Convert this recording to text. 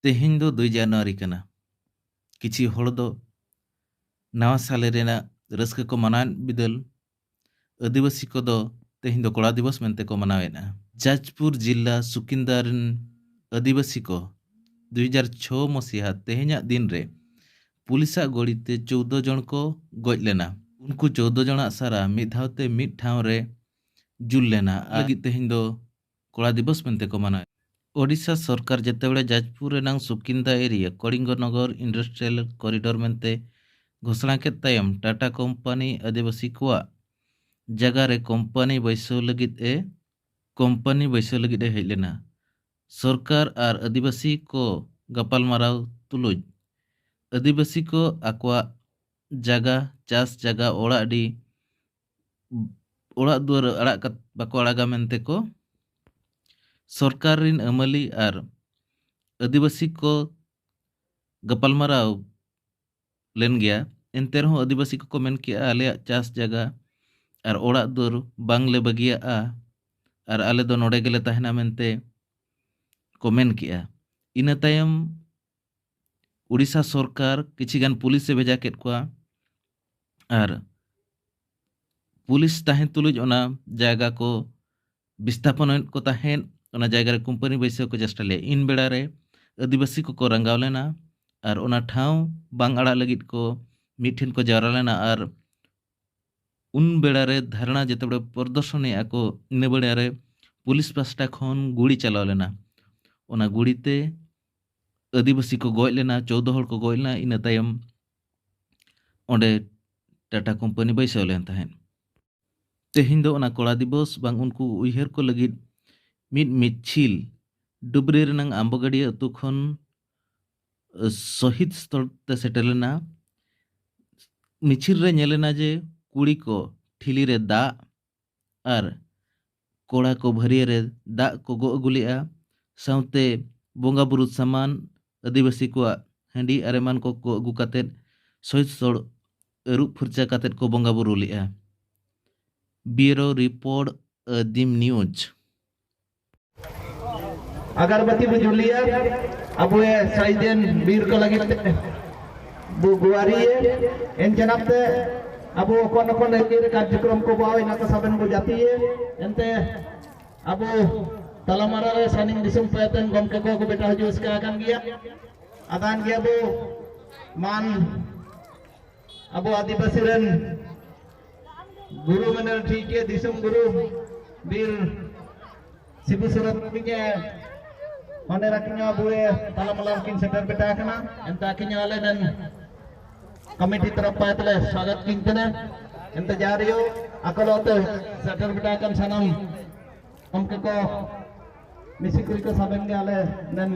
तेहेñ दो 2 জানুয়ারি কানা किछि हड़ दो नवा साले रेना रस्क को मनान बिदल आदिवासी को दो तेहेñ दो कोड़ा दिवस मेनते को मनावेना। जाजपुर जिला सुकिंदार आदिवासी को 2006 मसीहा तेहेñा दिन रे पुलिसा गोड़ीते 14 जन को गज लेना। उनको 14 जना सारा मिद धावते मिद ठाव रे जुल लेना लगी तेहेñ दो कोड़ा दिवस मेनते को मनावे। ओडिशा सरकार जेतेबेले जाजपुर रेनांग Sukinda area Kalinganagar industrial corridor मेनते घोषणा के तायम टाटा कंपनी आदिवासी को जगह रे कंपनी बैसव लगित हेज लेना। सरकार और आदिवासी को गपालमाराव तुलुज आदिवासी को आकवा जगह चास जगह ओड़ा दुआर अड़ाग बाको अड़ागा मेनते को सरकार रिन अमली और आदिवासी को गपालमाराव लेन गया। एनते रहो आदिवासी को मेन किया आले चास जगह और ओड़ा दुआर बांगले बगिया और आले दो नोडे गेले तहना मेनते को मेन किया। इना तायम उड़ीसा सरकार किछिगान पुलिस से भेजा केत कोआ और पुलिस ताहें तुलुज ओना जायगा को विस्थापन को ताहें ओना जायगा रे कंपनी बैसे को चेष्टा ले। इन बेड़ा रे आदिवासी को रंगाव लेना और ओना ठाव बांग अड़ा लगित को मिठेन को जावरा लेना और उन बेड़ा रे धारणा जेतेबेले प्रदर्शन को इन बेड़ा रे पुलिस पास्टा खन गुड़ी चलाव लेना। ओना गुड़ीते आदिवासी को गज लेना 14 हड़ को गज लेना। इन तायम ओंडे टाटा कंपनी बैसाव लेन ताहें। तेहेñ दो ओना कोड़ा दिवस बांग उनको उइहर को लगित मिद मिছিল डुबरी रेनांग आम्बगाड़ी अतु खन शहीद स्थल ते सेटेर लेना। मिছিল रे नेलेना जे कुड़ी को ठिली रे दा और कोड़ा को भरिया रे दा को गो अगुलिया साउते बोंगा बुरु सामान आदिवासी को हांडी अरेमान को अगु कातेद शहीद स्थल अरुप फुरचा कातेद को बोंगा बुरु लिया। ब्यूरो रिपोर्ट दिम न्यूज। अगरबत्ती बुजुलिया अब ये साइडेन बीर को लगी बु गुआरी इन जनाबते अब कोन एके कार्यक्रम को बाव इना सबन बु जाती है एनते अब तलामारा रे सानिंग दिसुम पेतन गमके को बेटा हजू उसका आकान गया आदान गया बु मान अब आदिवासी रन गुरु मने ठीक है दिसुम गुरु बीर सिबु सुरत के होने रखना बुए तलामलाम किन सेटर बेटा कना एंता किन वाले नन कमेटी तरफ पातले स्वागत किन कना एंता जारियो अकलोते सेटर बेटा कन सनम हमके को मिसिकुरी को साबन के आले नन